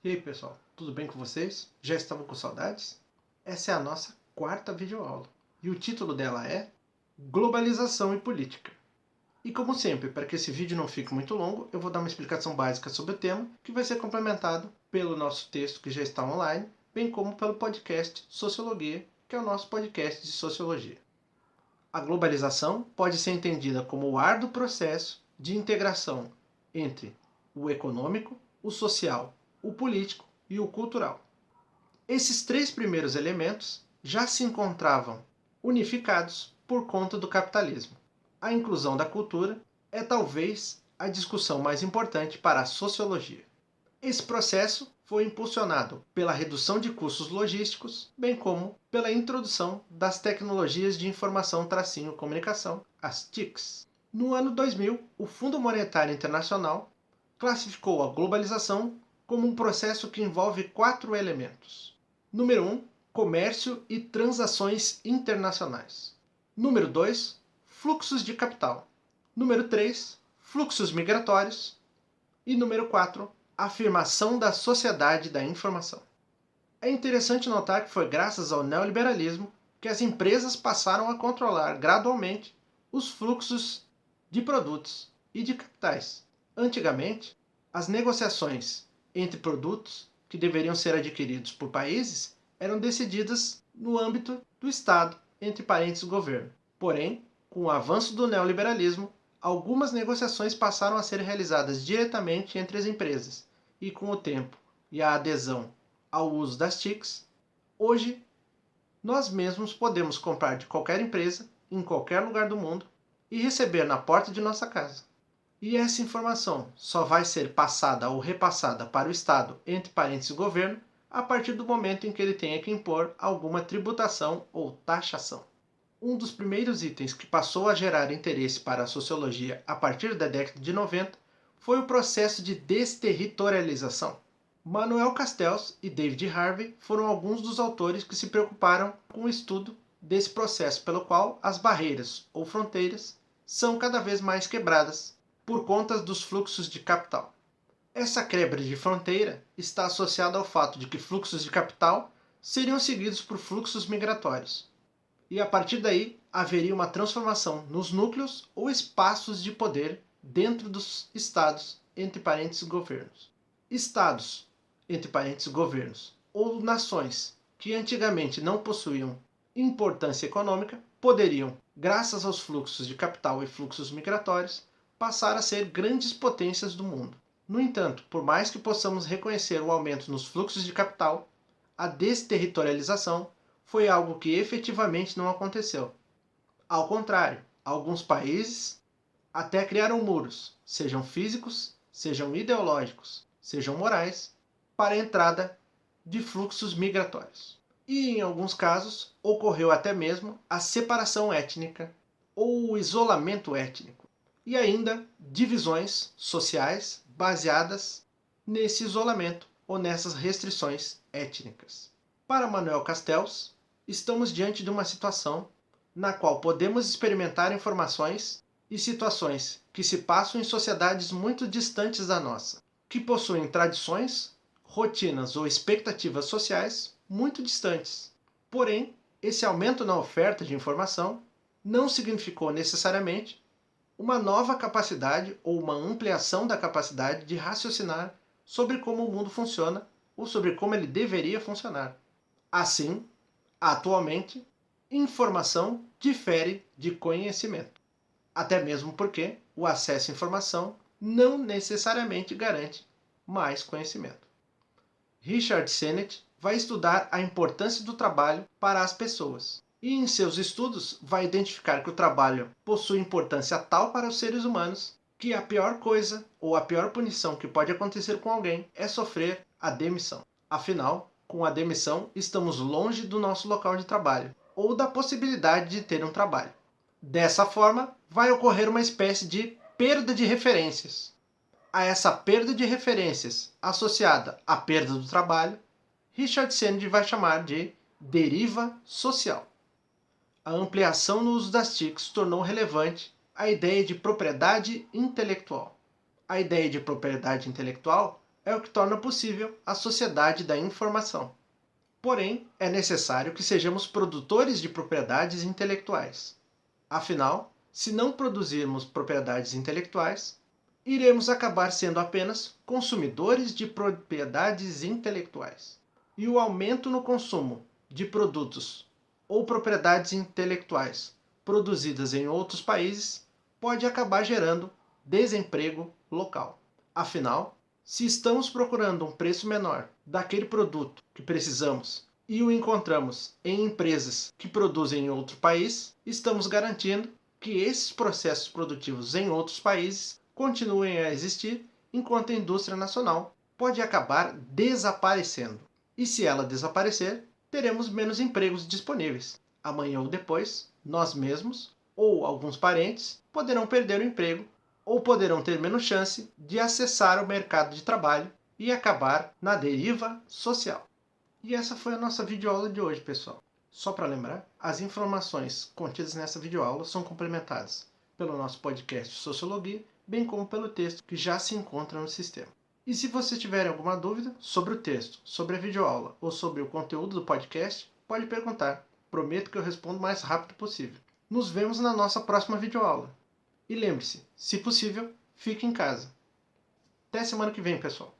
E aí pessoal, tudo bem com vocês? Já estavam com saudades? Essa é a nossa quarta videoaula e o título dela é Globalização e Política. E como sempre, para que esse vídeo não fique muito longo, eu vou dar uma explicação básica sobre o tema, que vai ser complementado pelo nosso texto que já está online, bem como pelo podcast Sociologia, que é o nosso podcast de Sociologia. A globalização pode ser entendida como o árduo processo de integração entre o econômico, o social, o político e o cultural. Esses três primeiros elementos já se encontravam unificados por conta do capitalismo. A inclusão da cultura é talvez a discussão mais importante para a sociologia. Esse processo foi impulsionado pela redução de custos logísticos, bem como pela introdução das tecnologias de informação-comunicação, as TICs. No ano 2000, o Fundo Monetário Internacional classificou a globalização como um processo que envolve 4 elementos. Número 1, comércio e transações internacionais. Número 2, fluxos de capital. Número 3, fluxos migratórios. E número 4, afirmação da sociedade da informação. É interessante notar que foi graças ao neoliberalismo que as empresas passaram a controlar gradualmente os fluxos de produtos e de capitais. Antigamente, as negociações entre produtos que deveriam ser adquiridos por países eram decididas no âmbito do Estado, entre parênteses governo. Porém, com o avanço do neoliberalismo, algumas negociações passaram a ser realizadas diretamente entre as empresas, e com o tempo e a adesão ao uso das TICs, hoje nós mesmos podemos comprar de qualquer empresa, em qualquer lugar do mundo, e receber na porta de nossa casa. E essa informação só vai ser passada ou repassada para o Estado, entre parênteses governo, a partir do momento em que ele tenha que impor alguma tributação ou taxação. Um dos primeiros itens que passou a gerar interesse para a sociologia a partir da década de 90 foi o processo de desterritorialização. Manuel Castells e David Harvey foram alguns dos autores que se preocuparam com o estudo desse processo pelo qual as barreiras ou fronteiras são cada vez mais quebradas por conta dos fluxos de capital. Essa quebra de fronteira está associada ao fato de que fluxos de capital seriam seguidos por fluxos migratórios. E a partir daí haveria uma transformação nos núcleos ou espaços de poder dentro dos estados, entre parênteses governos. Estados, entre parênteses governos, ou nações que antigamente não possuíam importância econômica, poderiam, graças aos fluxos de capital e fluxos migratórios, passar a ser grandes potências do mundo. No entanto, por mais que possamos reconhecer o aumento nos fluxos de capital, a desterritorialização foi algo que efetivamente não aconteceu. Ao contrário, alguns países até criaram muros, sejam físicos, sejam ideológicos, sejam morais, para a entrada de fluxos migratórios. E em alguns casos ocorreu até mesmo a separação étnica ou o isolamento étnico, e ainda divisões sociais baseadas nesse isolamento ou nessas restrições étnicas. Para Manuel Castells, estamos diante de uma situação na qual podemos experimentar informações e situações que se passam em sociedades muito distantes da nossa, que possuem tradições, rotinas ou expectativas sociais muito distantes. Porém, esse aumento na oferta de informação não significou necessariamente uma nova capacidade ou uma ampliação da capacidade de raciocinar sobre como o mundo funciona ou sobre como ele deveria funcionar. Assim, atualmente, informação difere de conhecimento. Até mesmo porque o acesso à informação não necessariamente garante mais conhecimento. Richard Sennett vai estudar a importância do trabalho para as pessoas. E em seus estudos vai identificar que o trabalho possui importância tal para os seres humanos que a pior coisa ou a pior punição que pode acontecer com alguém é sofrer a demissão. Afinal, com a demissão, estamos longe do nosso local de trabalho, ou da possibilidade de ter um trabalho. Dessa forma, vai ocorrer uma espécie de perda de referências. A essa perda de referências associada à perda do trabalho, Richard Sennett vai chamar de deriva social. A ampliação no uso das TICs tornou relevante a ideia de propriedade intelectual. A ideia de propriedade intelectual é o que torna possível a sociedade da informação. Porém, é necessário que sejamos produtores de propriedades intelectuais. Afinal, se não produzirmos propriedades intelectuais, iremos acabar sendo apenas consumidores de propriedades intelectuais. E o aumento no consumo de produtos ou propriedades intelectuais produzidas em outros países pode acabar gerando desemprego local. Afinal, se estamos procurando um preço menor daquele produto que precisamos e o encontramos em empresas que produzem em outro país, estamos garantindo que esses processos produtivos em outros países continuem a existir, enquanto a indústria nacional pode acabar desaparecendo. E se ela desaparecer, teremos menos empregos disponíveis. Amanhã ou depois, nós mesmos ou alguns parentes poderão perder o emprego ou poderão ter menos chance de acessar o mercado de trabalho e acabar na deriva social. E essa foi a nossa videoaula de hoje, pessoal. Só para lembrar, as informações contidas nessa videoaula são complementadas pelo nosso podcast Sociologia, bem como pelo texto que já se encontra no sistema. E se você tiver alguma dúvida sobre o texto, sobre a videoaula ou sobre o conteúdo do podcast, pode perguntar. Prometo que eu respondo o mais rápido possível. Nos vemos na nossa próxima videoaula. E lembre-se, se possível, fique em casa. Até semana que vem, pessoal.